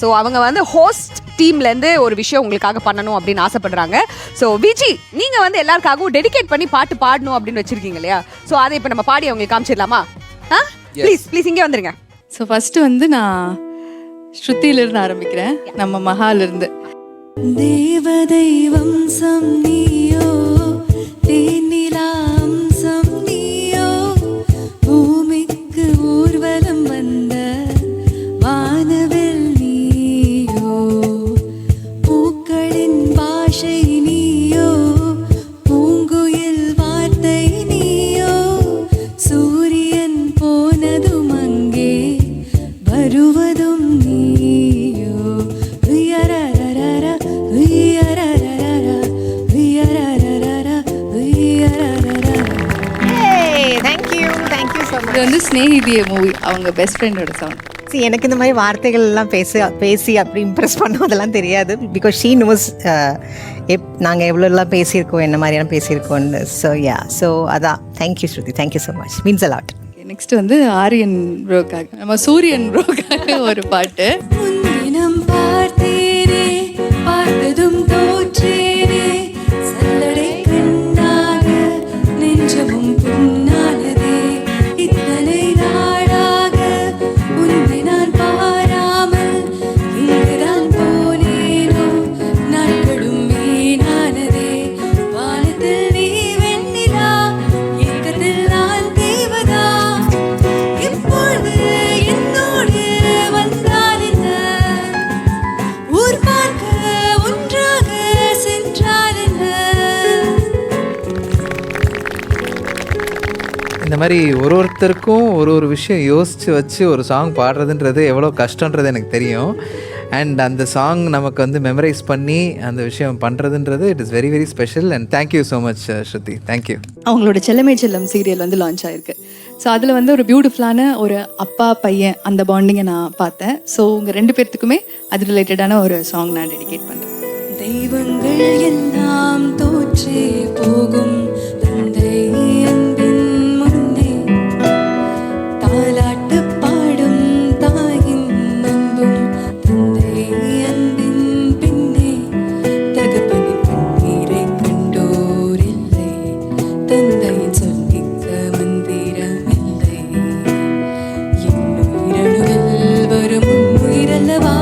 So அவங்க வந்து host டீம்லேருந்து ஒரு விஷயம் உங்களுக்காக பண்ணணும் அப்படின்னு ஆசைப்படுறாங்க. ஸோ விஜி, நீங்கள் வந்து எல்லாருக்காகவும் டெடிகேட் பண்ணி பாட்டு பாடணும் அப்படின்னு வச்சுருக்கீங்க இல்லையா? ஸோ அதை இப்போ நம்ம பாடி அவங்களுக்கு காமிச்சிடலாமா? ப்ளீஸ் இங்கே வந்துருங்க. ஸோ ஃபஸ்ட்டு வந்து நான் ஸ்ருதியிலிருந்து ஆரம்பிக்கிறேன், நம்ம மகாலிருந்து. தேவதை வம்சம் நீயோ, தேனிலாம்சம் நீயோ, பூமிக்கு ஊர்வலம் வந்த வானவில் நீயோ, பூக்களின் பாஷை நீயோ, பூங்குயில் வார்த்தை நீயோ, சூரியன் போனதும் அங்கே வருவதும் நீயோ. இது வந்து ஸ்நேகிதிய மூவி, அவங்க பெஸ்ட் ஃப்ரெண்டோட சாங். எனக்கு இந்த மாதிரி வார்த்தைகள் எல்லாம் பேசி அப்படி இம்ப்ரெஸ் பண்ணோம் அதெல்லாம் தெரியாது. பிகாஸ் ஷீ நோஸ் நாங்கள் எவ்வளோலாம் பேசியிருக்கோம், என்ன மாதிரியெல்லாம் பேசியிருக்கோன்னு. ஸோ அதான். Thank you Shruti, thank you so much, means a lot. Next வந்து ஆரியன் ப்ரோக்காக, நம்ம சூரியன் ப்ரோக்காக ஒரு பாட்டு. முன்தினம் பார்த்தேனே, பார்த்ததும் தோற்றேனே, சல்லடை கண்ணாக நெஞ்சமும் புண்ணானதே, இத்தனை நாளாக உன்னை நான் பாராமல் இங்குதான் போனேனோ, நாட்களும் வீணானதே, வானத்தில் நீ வெண்ணிலா, ஏக்கத்தில் நான் தேவதா, இப்பொழுது என்னோடு வந்தால் என்ன, ஊர் பார்க்க ஒன்றாக சென்றால் என்ன. இந்த மாதிரி ஒருத்தருக்கும் ஒரு விஷயம் யோசித்து வச்சு ஒரு சாங் பாடுறதுன்றது எவ்வளோ கஷ்டன்றது எனக்கு தெரியும். அண்ட் அந்த சாங் நமக்கு வந்து மெமரைஸ் பண்ணி அந்த விஷயம் பண்ணுறதுன்றது it is very very special. And thank you so much Shruti, thank you. அவங்களோட செல்லமே செல்லம் சீரியல் வந்து லான்ச் ஆயிருக்கு. ஸோ அதில் வந்து ஒரு பியூட்டிஃபுல்லான ஒரு அப்பா பையன் அந்த பாண்டிங்கை நான் பார்த்தேன். ஸோ உங்கள் 2 பேர்த்துக்குமே அது ரிலேட்டடான ஒரு சாங் நான் டெடிகேட் பண்ணுறேன். தெய்வங்கள் எல்லாம் தோற்றே போகும் தந்தை அன்பின் முன்னே, தாலாட்டு பாடும் தாயின் அன்பும் தந்தை அன்பின் பின்னே, தகப்பனின் கண்ணீரை கண்டோர் இல்லை, தந்தையின் சொல்லிக்க மந்திரமில்லை, என் உயிரணுவில் வரும் உயிரல்லவா,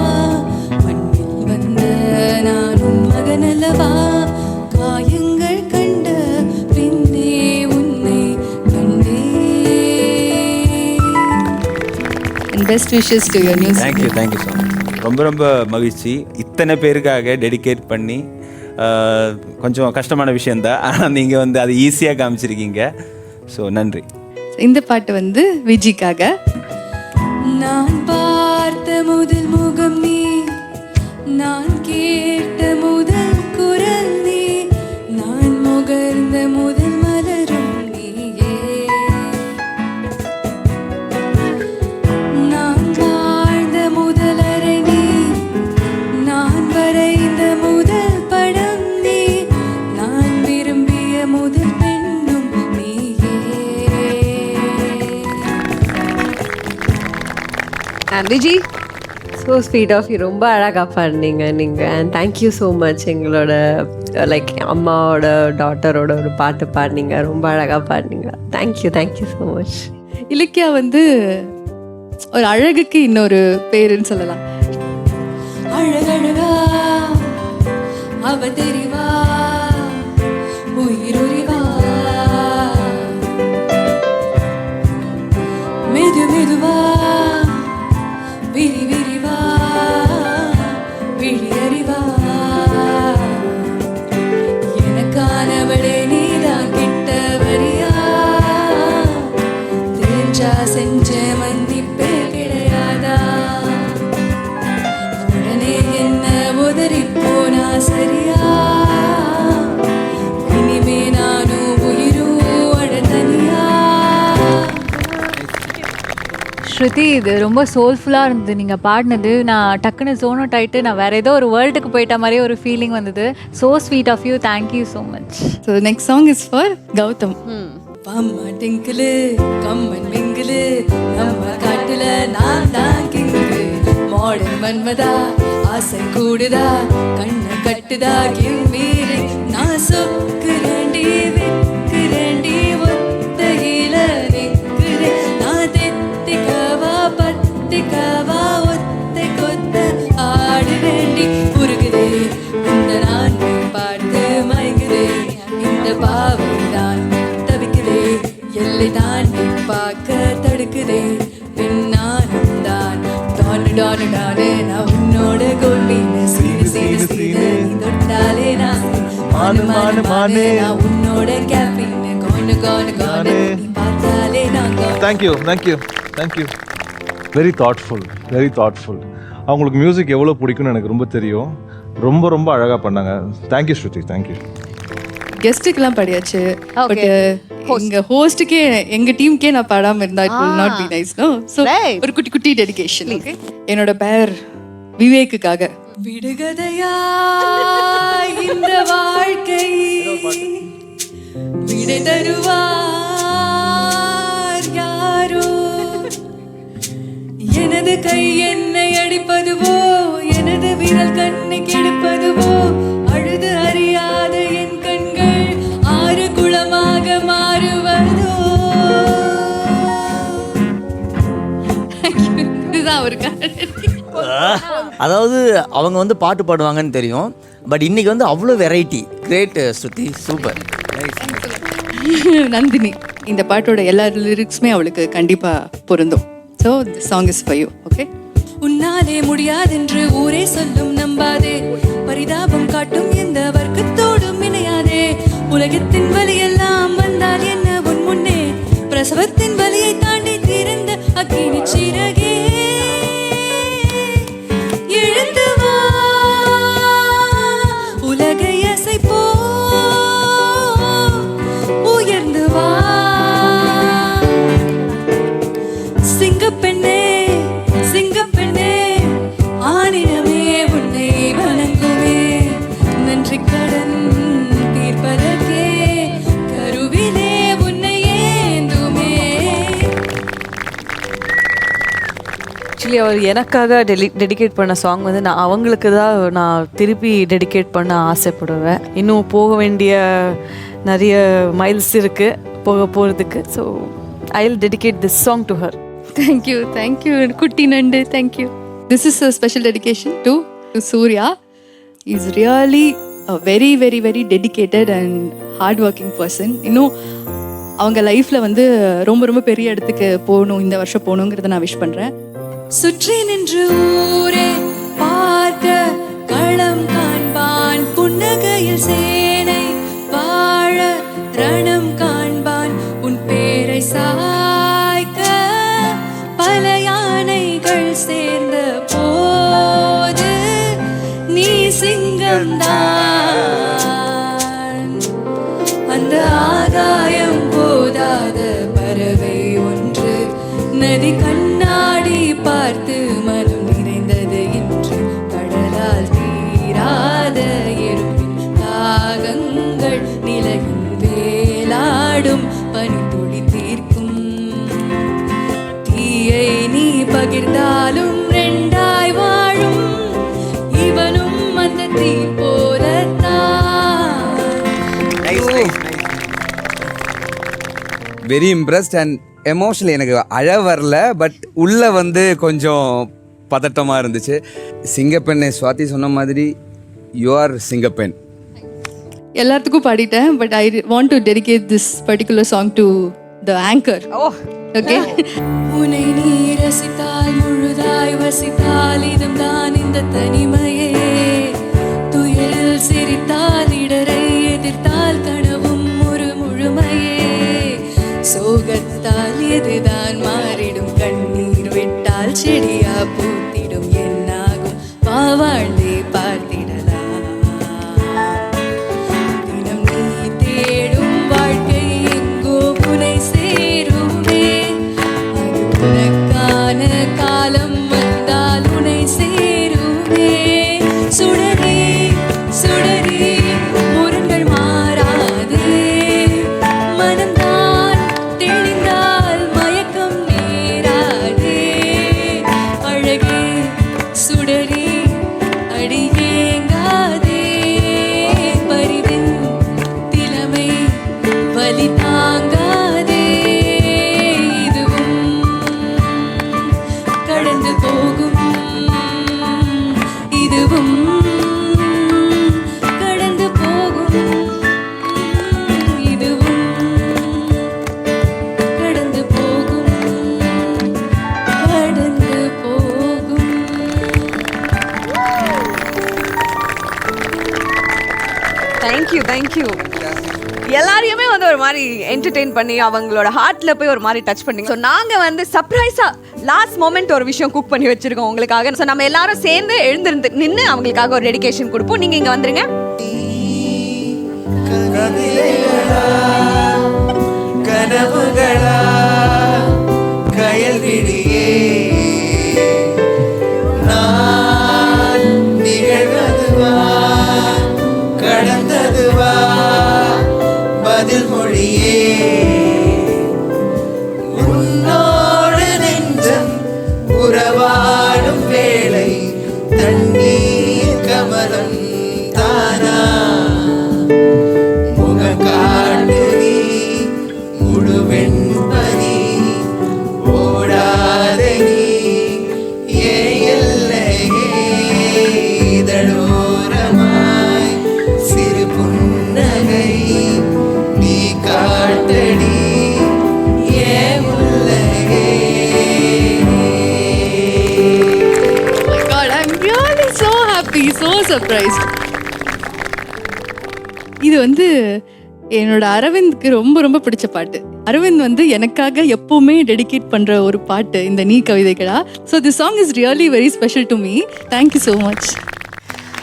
மண்ணில் வந்த நானும் மகனல்லவா, காயங்கள் கண்ட பின்னே உன்னை கண்டே. And best wishes to your news. Thank you so much. ரொம்ப மகிழ்ச்சி. இத்தனை பேருக்காக டெடிகேட் பண்ணி கொஞ்சம் கஷ்டமான விஷயந்தான், ஆனால் நீங்கள் வந்து அதை ஈஸியாக காமிச்சிருக்கீங்க. ஸோ நன்றி. இந்த பாட்டு வந்து விஜிக்காக. நான் பார்த்த முதல் முகம் நீ, நான் கேட்ட முதல் குரல் நீ, நான் முகர்ந்த முதல் மலரும் நீயே, நான் வாழ்ந்த முதல் அறை நீ, நான் வரைந்த முதல் படம் நீ, நான் விரும்பிய முதல் பெண்ணும் நீயே. And Viji, so sweet of you. ரொம்ப அழகாக பாடினீங்க நீங்கள். And thank you so much. எங்களோட லைக் அம்மாவோட டாட்டரோட ஒரு பாட்டு பாடினீங்க, ரொம்ப அழகாக பாடினீங்க. Thank you so much. இலக்கியா வந்து ஒரு அழகுக்கு இன்னொரு பேருன்னு சொல்லலாம். அழகழகா அவ தெரிவா, உயிருரிவா, மெது மெதுவா, விரி விரிவா, விழியறிவா, எனக்கானவளே நீதான் கிட்ட வரியா, தெரிஞ்சா செஞ்ச மன்னிப்பே கிடையாதா, உடனே என்ன உதறி போனா சரியா, இனிமே நானும் உயிரும் அட தனியா. ஸ்ருதி, இது ரொம்ப சோல்ஃபுல்லாக இருந்தது நீங்கள் பாடினது. நான் டக்குன்னு ஜோன் அவுட் ஆகிட்டு நான் வேறு ஏதோ ஒரு வேர்ல்டுக்கு போயிட்ட மாதிரியே ஒரு ஃபீலிங் வந்தது. So sweet of you, thank you so much. So next song is for Gautham. அம்மா டிங்கிளு கம்மன் மிங்கிளு நம்ம காட்டுல நான் தான் கிங்கு, மாடர்ன் மன்மதா ஆசை கூடுதா கண்ணை கட்டுதா கிம்பீரை நான் சொக்குரண்டி வெக்குரண்டி ஒத்தையில நிற்கிறேன் நான் தெத்திக்கவா பத்திக்கவா ஒத்தை கொத்த ஆடு வேண்டி உருகுதே இந்த நான் பார்த்து மயங்குதே இந்த பாவை தான் தவிக்குதே எல்லை தாண்டி பார்க்க தடுக்குதே பின்னாலும் தான் டானு டானு டானு நான் உன்னோட கோல்பீன சீடு சீடு சீடு நீ தொட்டாலே நான் மானு மானு மானு நான் உன்னோட கேப்பீன கோனு கோனு கோனு நீ பார்த்தாலே நான் தேங்க்யூ வெரி தாட்ஃபுல் அவங்களுக்கு மியூசிக் எவ்வளோ பிடிக்கும்னு எனக்கு ரொம்ப தெரியும். ரொம்ப ரொம்ப அழகாக பண்ணாங்க. Thank you Shruti, thank you. கெஸ்ட்டுக்கெல்லாம் பாடியாச்சு. But Okay. எங்க ஹோஸ்ட்டுக்கே எங்க டீமுக்கே நான் பாடாம இருந்தா it will not be nice, no? So Right. ஒரு குட்டி குட்டி டெடிகேஷன். ஓகே, என்னோட பேர் விவேக்குக்காக. விடுகதையா இந்த வாழ்க்கை விடை தருவார் யாரோ எனது கை என்னை அடிப்பதுவோ எனது விரல் கண்ணை கெடுப்பதுவோ அழுது அறியாத என் கண்கள் ஆறு குளமாக மாறுவதோ. இதுதான் ஒரு அதாவது அவங்க வந்து பாட்டு பாடுவாங்கன்னு தெரியும், பட் இன்னைக்கு வந்து அவ்வளோ வெரைட்டி. கிரேட் ஸ்ருதி, சூப்பர். நந்தினி. இந்த பாட்டோட எல்லா லிரிக்ஸுமே அவளுக்கு கண்டிப்பா பொருந்தும். So the song is for you. Okay. உன்னாலே முடியாதென்று ஊரே சொல்லும் நம்பாதே பரிதாபம் காட்டும் எந்த வர்க்கத்தோடும் இணையாதே உலகத்தின் வலியெல்லாம் வந்தால் என்ன உன் முன்னே பிரசவத்தின் வலியை தாண்டி திறந்த அக்கினி சிறகே எழுந்து வா உலகை அசைப்போ உயர்ந்து வா சிங்கப்பெண்ணே சிங்கப்பெண்ணே ஆனினமே உன்னை வணங்குமே நன்றி கடன் தீர்ப்பதற்கே கருவிலே உன்னை ஏந்துமே. ஆக்சுவலி அவர் எனக்காக டெடிகேட் பண்ண சாங் வந்து நான் அவங்களுக்கு தான் நான் திருப்பி டெடிகேட் பண்ண ஆசைப்படுவேன். இன்னும் போக வேண்டிய நிறைய மைல்ஸ் இருக்குது போகிறதுக்கு. So I will dedicate this song to her. Thank you குட்டி நண்டு. Thank you. This is a special dedication to Surya. Is really a very very very dedicated and hard working person. இன்னும் அவங்க லைஃப்பில் வந்து ரொம்ப ரொம்ப பெரிய இடத்துக்கு போகணும், இந்த வருஷம் போகணுங்கிறத நான் விஷ் பண்ணுறேன். சுற்றி நின்று ஊரே பார்க்க களம் காண்பான் புன்னகையில் சேனை வாழ ரணம் காண்பான் உன் பேரை சாய்க்க பல யானைகள் சேர்ந்த போது நீ சிங்கம்தான் அந்த ஆகாயம் போதாத பறவை ஒன்று நதி கண்ணாடி பார்த்து மனம் நிறைந்தது என்று கடலால் தீராத எறும்பின் தாகங்கள் நிலையின் வேலாடும் பனித்துளி தீர்க்கும் தீயை நீ பகிர்ந்தாலும் ரெண்டாய் வாழும் இவனும் அந்த தீ போலத்தான். Very impressed and emotional. எனக்கு அழ வரல, பட் உள்ளே வந்து கொஞ்சம் பதட்டமாக இருந்துச்சு. சிங்கப்பெண்ணை சுவாதி சொன்ன மாதிரி யூ ஆர் சிங்கப்பெண். எல்லாத்துக்கும் பாடிட்டேன், but I want to dedicate this particular song to the anchor. Okay. உன்னை நீ ரசித்தால் முழுதாய் வசித்தால் இதுதான் இந்த தனிமையே துயரில் சிரித்தால் இடரை எதிர்த்தால் கனவும் ஒரு முழுமையே சோகத்தால் எதுதான் மாறிடும் கண்ணீர் விட்டால் செடியா பூத்திடும் என்னாகும் பாவாண்டே பார்த்திடலாம் தினம் நீ தேடும் வாழ்க்கை எங்கோ உனை சேருமே அது உனக்கான காலம் வந்தால் உனை சேருமே சுடரே சுடரே முரண்கள் மாறாதே மனம்தான் தெளிந்தால் மயக்கம் நேராதே அழகே இதுவும் கடந்து போகும், இதுவும் கடந்து போகும், கடந்து போகும். தேங்க்யூ எல்லாரையுமே வந்து ஒரு மாதிரி என்டர்டெயின் பண்ணி அவங்களோட ஹார்ட்ல போய் ஒரு மாதிரி டச் பண்ணி. ஸோ நாங்க வந்து சர்ப்ரைஸா லாஸ்ட் மொமெண்ட் ஒரு விஷயம் குக் பண்ணி வச்சிருக்கோம் உங்களுக்காக. ஸோ நம்ம எல்லாரும் சேர்ந்து எழுந்திருந்து நின்று அவங்களுக்காக ஒரு டெடிகேஷன் கொடுப்போம். நீங்க இங்க வந்துருங்க. கனவுகளா கயல்விழியே நான் நிகழ்வதுவா கடந்ததுவா பதில் மொழியே உன்னோடு நெஞ்சம் உறவாடும் வேளை தண்ணீர் கமலம் தானா முகம் காட்டு நீ முழுவெண் பனி ஓடாத நீ ஏ எல்லையே இதழோரமாய் சிறு புன்னகை நீ காட்டடி ஏ முல்லையே. God, I'm really so happy, so surprised. இது வந்து என்னோட அரவிந்த்க்கு ரொம்ப ரொம்ப பிடிச்ச பாட்டு. அரவிந்த் வந்து எனக்காக எப்பவுமே டெடிகேட் பண்ற ஒரு பாட்டு இந்த நீ கவிதைகளா. So this song is really very special to me. Thank you so much.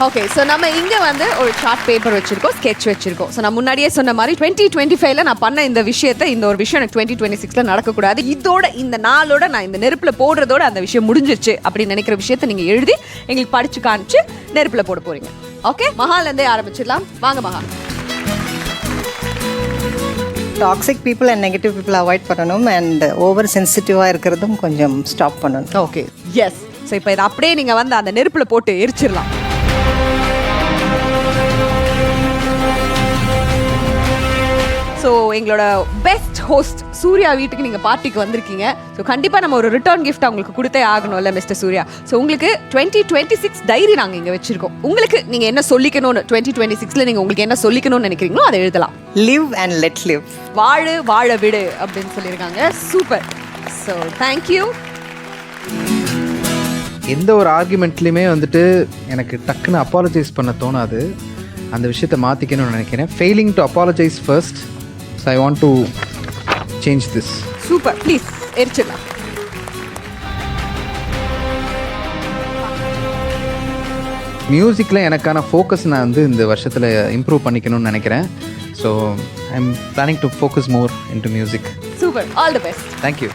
Okay, so நம்ம இங்கே வந்து ஒரு சார்ட் பேப்பர் வச்சிருக்கோம், ஸ்கெட்ச் வச்சிருக்கோம். ஸோ நான் முன்னாடியே சொன்ன மாதிரி 2025ல நான் பண்ண இந்த விஷயத்தை, இந்த ஒரு விஷயம் எனக்கு 2026ல நடக்கக்கூடாது. இதோட இந்த நாளோட நான் இந்த நெருப்பில் போடுறதோட அந்த விஷயம் முடிஞ்சிருச்சு அப்படின்னு நினைக்கிற விஷயத்தை நீங்கள் எழுதி எங்களுக்கு படிச்சு காமிச்சு நெருப்பில் போட போறீங்க. ஓகே, மகாலேருந்தே ஆரம்பிச்சிடலாம். வாங்க மகா. Toxic people and negative people avoid பண்ணணும் அண்ட் ஓவர் சென்சிட்டிவாக இருக்கிறதும் கொஞ்சம் ஸ்டாப் பண்ணணும். Okay, S. ஸோ இப்போ இதை அப்படியே நீங்கள் வந்து அந்த நெருப்பில் போட்டு எரிச்சிடலாம். ஸோ எங்களோட பெஸ்ட் ஹோஸ்ட் சூர்யா வீட்டுக்கு நீங்கள் பார்ட்டிக்கு வந்திருக்கீங்க. ஸோ கண்டிப்பாக நம்ம ஒரு ரிட்டர்ன் கிஃப்ட் அவங்களுக்கு கொடுத்தே ஆகணும்ல மிஸ்டர் சூர்யா. ஸோ உங்களுக்கு 2026 டைரி நாங்கள் இங்கே வச்சிருக்கோம். உங்களுக்கு நீங்கள் என்ன சொல்லிக்கணும்னு 2026ல நீங்கள் உங்களுக்கு என்ன சொல்லிக்கணும்னு நினைக்கிறீங்களோ அதை எழுதலாம். Live and let live. வாழ விடு அப்படின்னு சொல்லியிருக்காங்க. சூப்பர். So thank you. எந்த ஒரு ஆர்குமெண்ட்லேயுமே வந்துட்டு எனக்கு டக்குன்னு அப்பாலஜைஸ் பண்ண தோணாது. அந்த விஷயத்தை மாற்றிக்கணும்னு நினைக்கிறேன். Failing to apologise first. So I want to change this. Super. Please எரிச்சிடலாம். மியூசிக்கில் எனக்கான ஃபோக்கஸ் நான் வந்து இந்த வருஷத்தில் இம்ப்ரூவ் பண்ணிக்கணும்னு நினைக்கிறேன். So I am planning to focus more into music. Super. All the best. Thank you.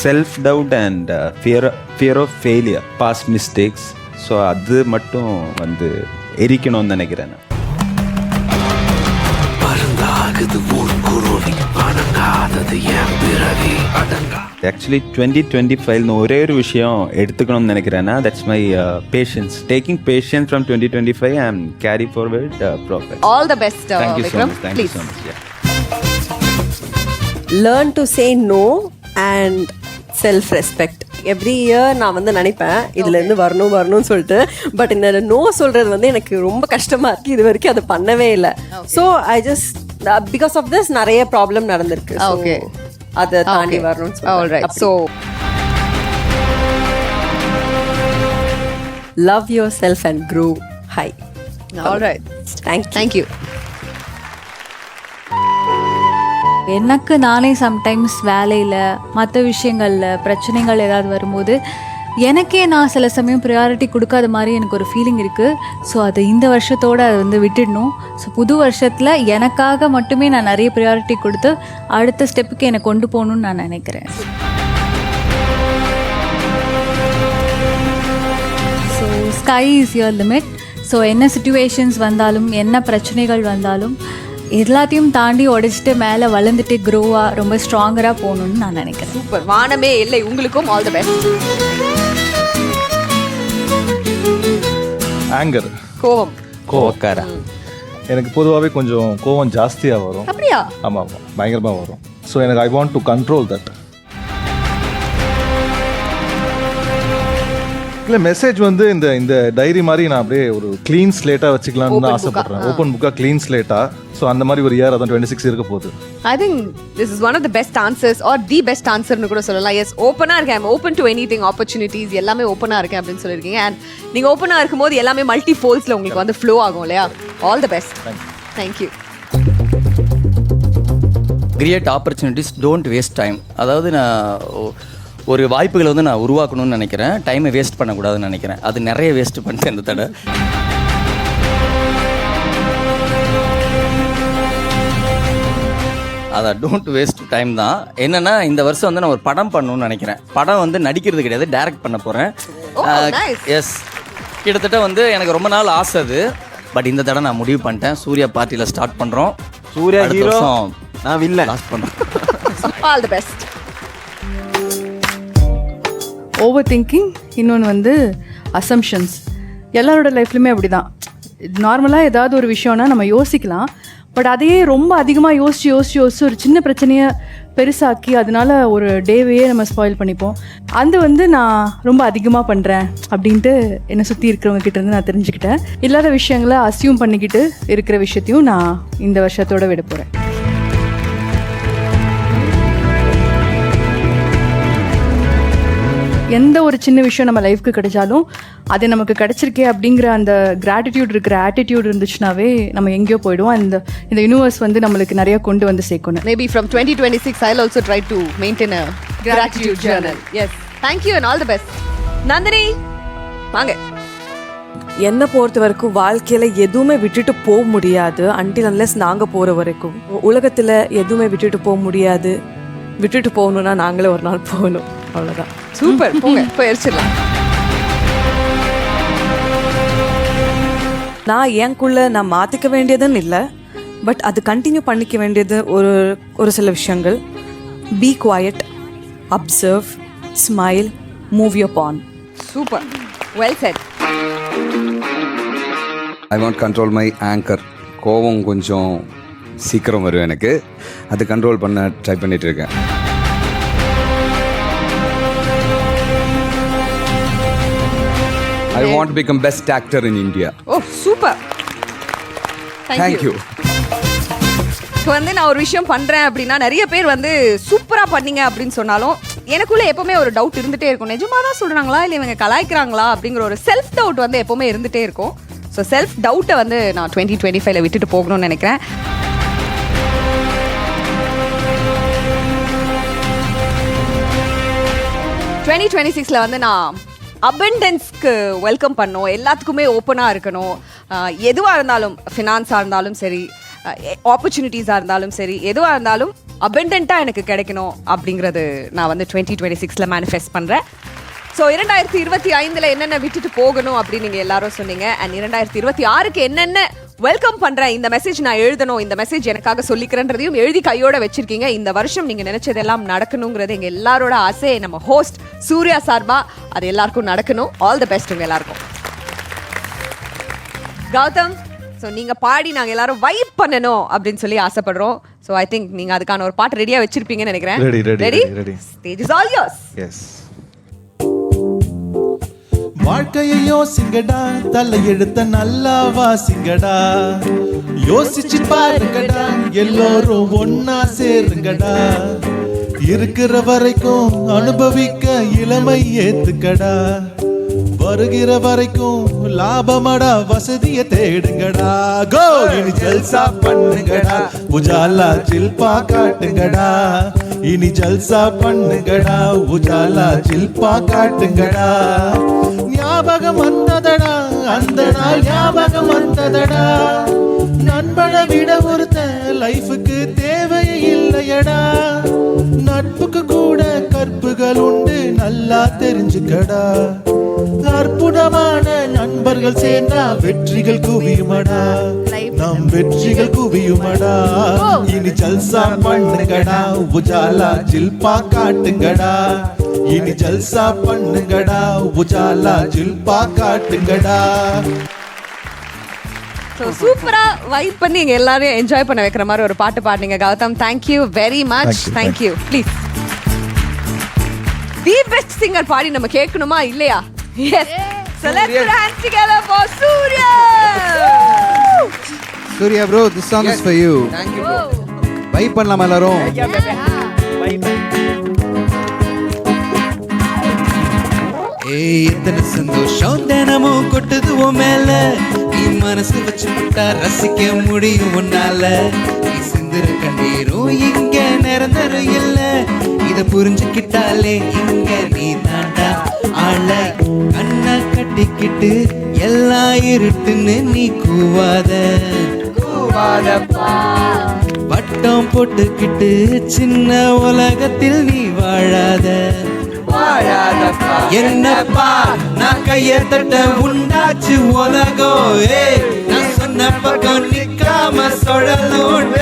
Self doubt and fear of failure, past mistakes. So அது மட்டும் வந்து எரிக்கணும்னு நினைக்கிறேன். ஆக்சுவலி 2025 ஒரே ஒரு விஷயம் எடுத்துக்கணும்னு நினைக்கிறேன்னா that's my patience. Taking patience from 2025 and carry forward progress. All the best. Thank you so Vikram. much. Thank you so much. Yeah. Learn to say no and self respect. Every year நான் வந்து நினைப்பேன் இதுலேருந்து வரணும்னு சொல்லிட்டு. But இந்த no சொல்கிறது வந்து எனக்கு ரொம்ப கஷ்டமாக இருக்குது. இது வரைக்கும் அதை பண்ணவே இல்லை. So I just because of this நிறைய ப்ராப்ளம் நடந்திருக்கு. ஓகே, அதை தாண்டி வரணும்னு சொல்லிட்டு. So love yourself and grow high. Alright. Thank you. எனக்கு நானே சம்டைம்ஸ் வேலையில் மற்ற விஷயங்களில் பிரச்சனைகள் ஏதாவது வரும்போது எனக்கே நான் சில சமயம் ப்ரையாரிட்டி கொடுக்காத மாதிரி எனக்கு ஒரு ஃபீலிங் இருக்குது. ஸோ அது இந்த வருஷத்தோடு அதை வந்து விட்டுடணும். ஸோ புது வருஷத்தில் எனக்காக மட்டுமே நான் நிறைய ப்ரையாரிட்டி கொடுத்து அடுத்த ஸ்டெப்புக்கு என்னை கொண்டு போகணுன்னு நான் நினைக்கிறேன். So sky is your limit. So என்ன சிச்சுவேஷன்ஸ் வந்தாலும் என்ன பிரச்சனைகள் வந்தாலும் எல்லாத்தையும் தாண்டி உடைச்சிட்டு மேலே வளர்ந்துட்டு க்ரோவாக ரொம்ப ஸ்ட்ராங்கராக போகணுன்னு நான் நினைக்கிறேன். சூப்பர். வானமே இல்லை உங்களுக்கும். All the best. ஆங்கர், கோவக்காரா. எனக்கு பொதுவாகவே கொஞ்சம் கோவம் ஜாஸ்தியாக வரும். அப்படியா? ஆமாம், பயங்கரமாக வரும். ஸோ எனக்கு ஐ வாண்ட் டு கண்ட்ரோல் தட். இல்லை மெசேஜ் வந்து இந்த டைரி மாதிரி நான் அப்படியே ஒரு க்ளீன் ஸ்லேட்டாக வச்சுக்கலாம்னு தான் ஆசைப்படுறேன். ஓப்பன் புக்காக க்ளீன் ஸ்லேட்டாக. ஸோ அந்த மாதிரி ஒரு இயர் அதான் 26 இருக்க போகுது. I think this is one of the best answers are the best ஆன்சர்னு கூட சொல்லலாம். எஸ், ஓப்பனாக இருக்கேன், I'm open to anything, opportunities எல்லாமே ஓப்பனாக இருக்கேன் அப்படின்னு சொல்லியிருக்கீங்க. அண்ட் நீங்கள் ஓப்பனாக இருக்கும்போது எல்லாமே மல்டி ஃபோல்ஸில் உங்களுக்கு வந்து ஃப்ளோ ஆகும் இல்லையா? All the best. Thank you. Create opportunities, don't waste time. அதாவது நான் ஒரு வாய்ப்புகளை வந்து நான் உருவாக்கணும்னு நினைக்கிறேன், டைமை வேஸ்ட் பண்ணக்கூடாதுன்னு நினைக்கிறேன். அது நிறைய வேஸ்ட் பண்ணிட்டேன் இந்த தடவை. அதான் டோன்ட் வேஸ்ட் டைம் தான். என்னன்னா இந்த வருஷம் வந்து நான் ஒரு படம் பண்ணணும்னு நினைக்கிறேன். படம் வந்து நடிக்கிறது கிடையாது, டைரக்ட் பண்ண போகிறேன். எஸ், கிட்டத்தட்ட வந்து எனக்கு ரொம்ப நாள் ஆசை அது. பட் இந்த தடவை நான் முடிவு பண்ணிட்டேன். சூர்யா பார்ட்டியில் ஸ்டார்ட் பண்ணுறோம். சூர்யா ஹீரோ, நான் வில்ல லாஸ்ட் பண்ணுறேன். All the best. Over thinking, இன்னொன்று வந்து அசம்ஷன்ஸ். எல்லாரோட லைஃப்லையுமே அப்படி தான். நார்மலாக ஏதாவது ஒரு விஷயம்னா நம்ம யோசிக்கலாம், பட் அதையே ரொம்ப அதிகமாக யோசிச்சு ஒரு சின்ன பிரச்சனையை பெருசாக்கி அதனால ஒரு டேவையே நம்ம ஸ்பாயில் பண்ணிப்போம். அது வந்து நான் ரொம்ப அதிகமாக பண்ணுறேன் அப்படின்ட்டு என்னை சுற்றி இருக்கிறவங்க கிட்டேருந்து நான் தெரிஞ்சுக்கிட்டேன். இல்லாத விஷயங்களை அசியூம் பண்ணிக்கிட்டு இருக்கிற விஷயத்தையும் நான் இந்த வருஷத்தோட விட போகிறேன். எந்த ஒரு சின்ன விஷயம் நம்ம லைஃப்க்கு கிடைச்சாலும் அது நமக்கு கிடைச்சிருக்கே அப்படிங்கிற அந்த கிராட்டிடியூட் இருக்கிற ஆட்டிடியூட் இருந்துச்சுனாவே நம்ம எங்கேயோ போயிடுவோம். இந்த யூனிவர்ஸ் வந்து நம்மளுக்கு நிறைய கொண்டு வந்து சேர்க்கணும். Maybe from 2026 I'll also try to maintain a gratitude journal. Yes. Thank you and all the best. Nandini வாங்க. என்னை பொறுத்த வரைக்கும் வாழ்க்கையில் எதுவுமே விட்டுட்டு போக முடியாது அன்டில் அன்லெஸ் நாங்கள் போகிற வரைக்கும். உலகத்தில் எதுவுமே விட்டுட்டு போக முடியாது. விட்டுட்டு போகணுன்னா நாங்களே ஒரு நாள் போகணும், அவ்வளோதான். சூப்பர், போங்க போயிடுச்சிடலாம். நான் எனக்குள்ள நான் மாற்றிக்க வேண்டியதுன்னு இல்லை, பட் அது கண்டினியூ பண்ணிக்க வேண்டியது ஒரு சில விஷயங்கள். Be quiet, observe, smile, move your pawn. Super, well said. I want control my anger. கோவம் கொஞ்சம் சீக்கிரம் வரும் எனக்கு, அது கண்ட்ரோல் பண்ண ட்ரை பண்ணிட்டு இருக்கேன். I want to become best actor in India. Oh, super. Thank you. இப்போ வந்து நான் ஒரு விஷயம் பண்ணுறேன் அப்படின்னா நிறைய பேர் வந்து சூப்பராக பண்ணீங்க அப்படின்னு சொன்னாலும் எனக்குள்ளே எப்போவுமே ஒரு டவுட் இருந்துகிட்டே இருக்கும். நிஜமாக தான் சொல்கிறாங்களா இல்லை இவங்க கலாய்க்கிறாங்களா அப்படிங்கிற ஒரு செல்ஃப் டவுட் வந்து எப்போவுமே இருந்துகிட்டே இருக்கும். ஸோ செல்ஃப் டவுட்டை வந்து நான் 2025 விட்டுட்டு போகணும்னு நினைக்கிறேன். வந்து நான் அபண்டன்ஸ்க்கு வெல்கம் பண்ணோம். எல்லாத்துக்குமே ஓப்பனாக இருக்கணும். எதுவாக இருந்தாலும், ஃபினான்ஸாக இருந்தாலும் சரி, ஆப்பர்ச்சுனிட்டிஸாக இருந்தாலும் சரி, எதுவாக இருந்தாலும் அபண்டன்ட்டாக எனக்கு கிடைக்கணும் அப்படிங்கிறது நான் வந்து 2026 மேனிஃபெஸ்ட் பண்ணுறேன். ஸோ 2025 என்னென்ன விட்டுட்டு போகணும் அப்படின்னு நீங்கள் எல்லாரும் சொன்னீங்க. அண்ட் 2026க்கு என்னென்ன வெல்கம் பண்ணுறேன், இந்த மெசேஜ் நான் எழுதணும், இந்த மெசேஜ் எனக்காக சொல்லிக்கிறேன்றதையும் எழுதி கையோட வச்சிருக்கீங்க. இந்த வருஷம் நீங்கள் நினைச்சதெல்லாம் நடக்கணுங்கிறது எங்கள் எல்லாரோட ஆசை. நம்ம ஹோஸ்ட் சூர்யா சார்பா அது எல்லாருக்கும் நடக்கணும். ஆல் தி பெஸ்ட் உங்க எல்லாருக்கும். கௌதம், ஸோ நீங்கள் பாடி நாங்கள் எல்லாரும் வைப் பண்ணணும் அப்படின்னு சொல்லி ஆசைப்படுறோம். ஸோ ஐ திங்க் நீங்கள் அதுக்கான ஒரு பாட்டு ரெடியாக வச்சிருப்பீங்கன்னு நினைக்கிறேன். Ready? Stage is all yours. Yes. வாழ்க்கையை யோசிங்கடா, தலை எழுத்த நல்லா வாசிங்கடா, யோசிச்சு பாருங்கடா, எல்லோரும் ஒன்னா சேருங்கடா, இருக்கிற வரைக்கும் அனுபவிக்க இளமை ஏத்துக்கடா, வருகிற வரைக்கும் லாபமடா, வசதியை தேடுங்கடா, கோ இனி ஜல்சா பண்ணுங்கடா, உஜாலா ஜில்பா காட்டுங்கடா, இனி ஜல்சா பண்ணுங்கடா, உஜாலா ஜில்பா காட்டுங்கடா, ஞாபகம் வந்ததடா அந்த நாள், ஞாபகம் வந்ததடா, நண்பனை விட ஒருத்த லைஃபுக்கு தேவையே இல்லையடா, நட்புக்கு கூட கற்புகள் உண்டு நல்லா தெரிஞ்சுக்கடா, அற்புதமான நண்பர்கள் சேர்ந்தா வெற்றிகள் குவியுமடா, நம் வெற்றிகள் குவியுமடா, இனி ஜல்சா பண்ணுங்கடா, உஜாலா ஜில்பா காட்டுங்கடா, இனி ஜல்சா பண்ணுங்கடா, உஜாலா ஜில்பா காட்டுங்கடா. ஸோ சூப்பராக வைப் பண்ணி எங்கள் எல்லாரையும் என்ஜாய் பண்ண வைக்கிற மாதிரி ஒரு பாட்டு பாடுனீங்க Gautham. Thank you very much. Thank you. Please the best singer பாடி நம்ம கேட்கணுமா இல்லையா? Yes. So let's put our hands together for Surya. Surya bro, this song is for you. Thank you bro. Vibe பண்ணலாம் எல்லாரும். ஏய் எத்தனை சந்தோஷம் தினமும் கொட்டுது உன் மேல, நீ மனசு வச்சு விட்டா ரசிக்க முடியும் உன்னால. நீ சிந்துற கண்ணீரும் இங்க நிரந்தரம் இல்ல, இத புரிஞ்சுக்கிட்டாலே இங்க நீ தாண்டா ஆள. கண்ணை கட்டிக்கிட்டு எல்லாம் இருட்டுன்னு நீ கூவாத, வட்டம் போட்டுக்கிட்டு சின்ன உலகத்தில் நீ வாழாத. என்னப்பா நான் கைய தட்ட உண்டாச்சு உலகம், நான் சொன்ன பக்கம் நிக்காம சுழலும்,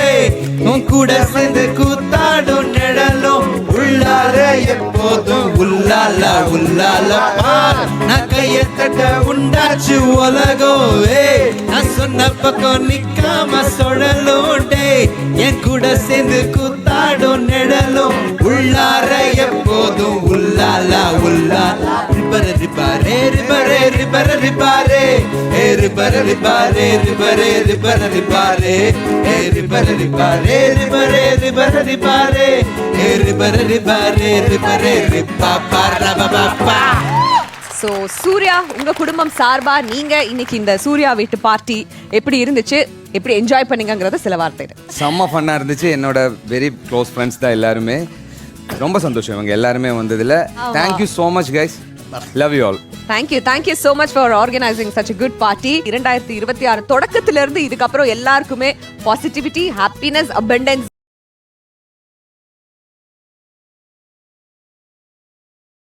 உன் கூட சேர்ந்து கூத்தாடும் நிழலும், உள்ளார எப்போதும் உள்ளால உள்ளாலப்பா. நான் கைய தட்ட உண்டாச்சு உலகம், நான் சொன்ன பக்கம் நிக்காம சுழலும், என் கூட சேர்ந்து கூத்தாடும் நிழலும், உள்ளார எப்போதும் உள்ளால உள்ளால. ரிபர ரிபாரே ரிபரே ரிபர ரிபாரே, ரிபர ரிபாரே ரிபரே ரிபர ரிபாரே, ரிபர ரிபாரே ரிபரே ரிபர ரிபாரே, ரிபர ரிபாரே ரிபரே ரிபாபா ரபபா. ஸோ சூர்யா, உங்க குடும்பம் சார்பா நீங்க இன்னைக்கு இந்த சூர்யா வீட்டு பார்ட்டி எப்படி இருந்துச்சு, எப்படி என்ஜாய் பண்ணீங்கங்கறத சில வார்த்தை. செம்ம ஃபன்னாக இருந்துச்சு. என்னோட வெரி க்ளோஸ் ஃப்ரெண்ட்ஸ் தான் எல்லாருமே. ரொம்ப சந்தோஷம் இவங்க எல்லாருமே வந்ததில். Thank you so much guys, love you all. Thank you so much for organizing such a good party. 2026 தொடக்கத்திலிருந்து இதுக்கப்புறம் எல்லாருக்குமே பாசிட்டிவிட்டி, ஹாப்பினஸ், அபண்டன்ஸ்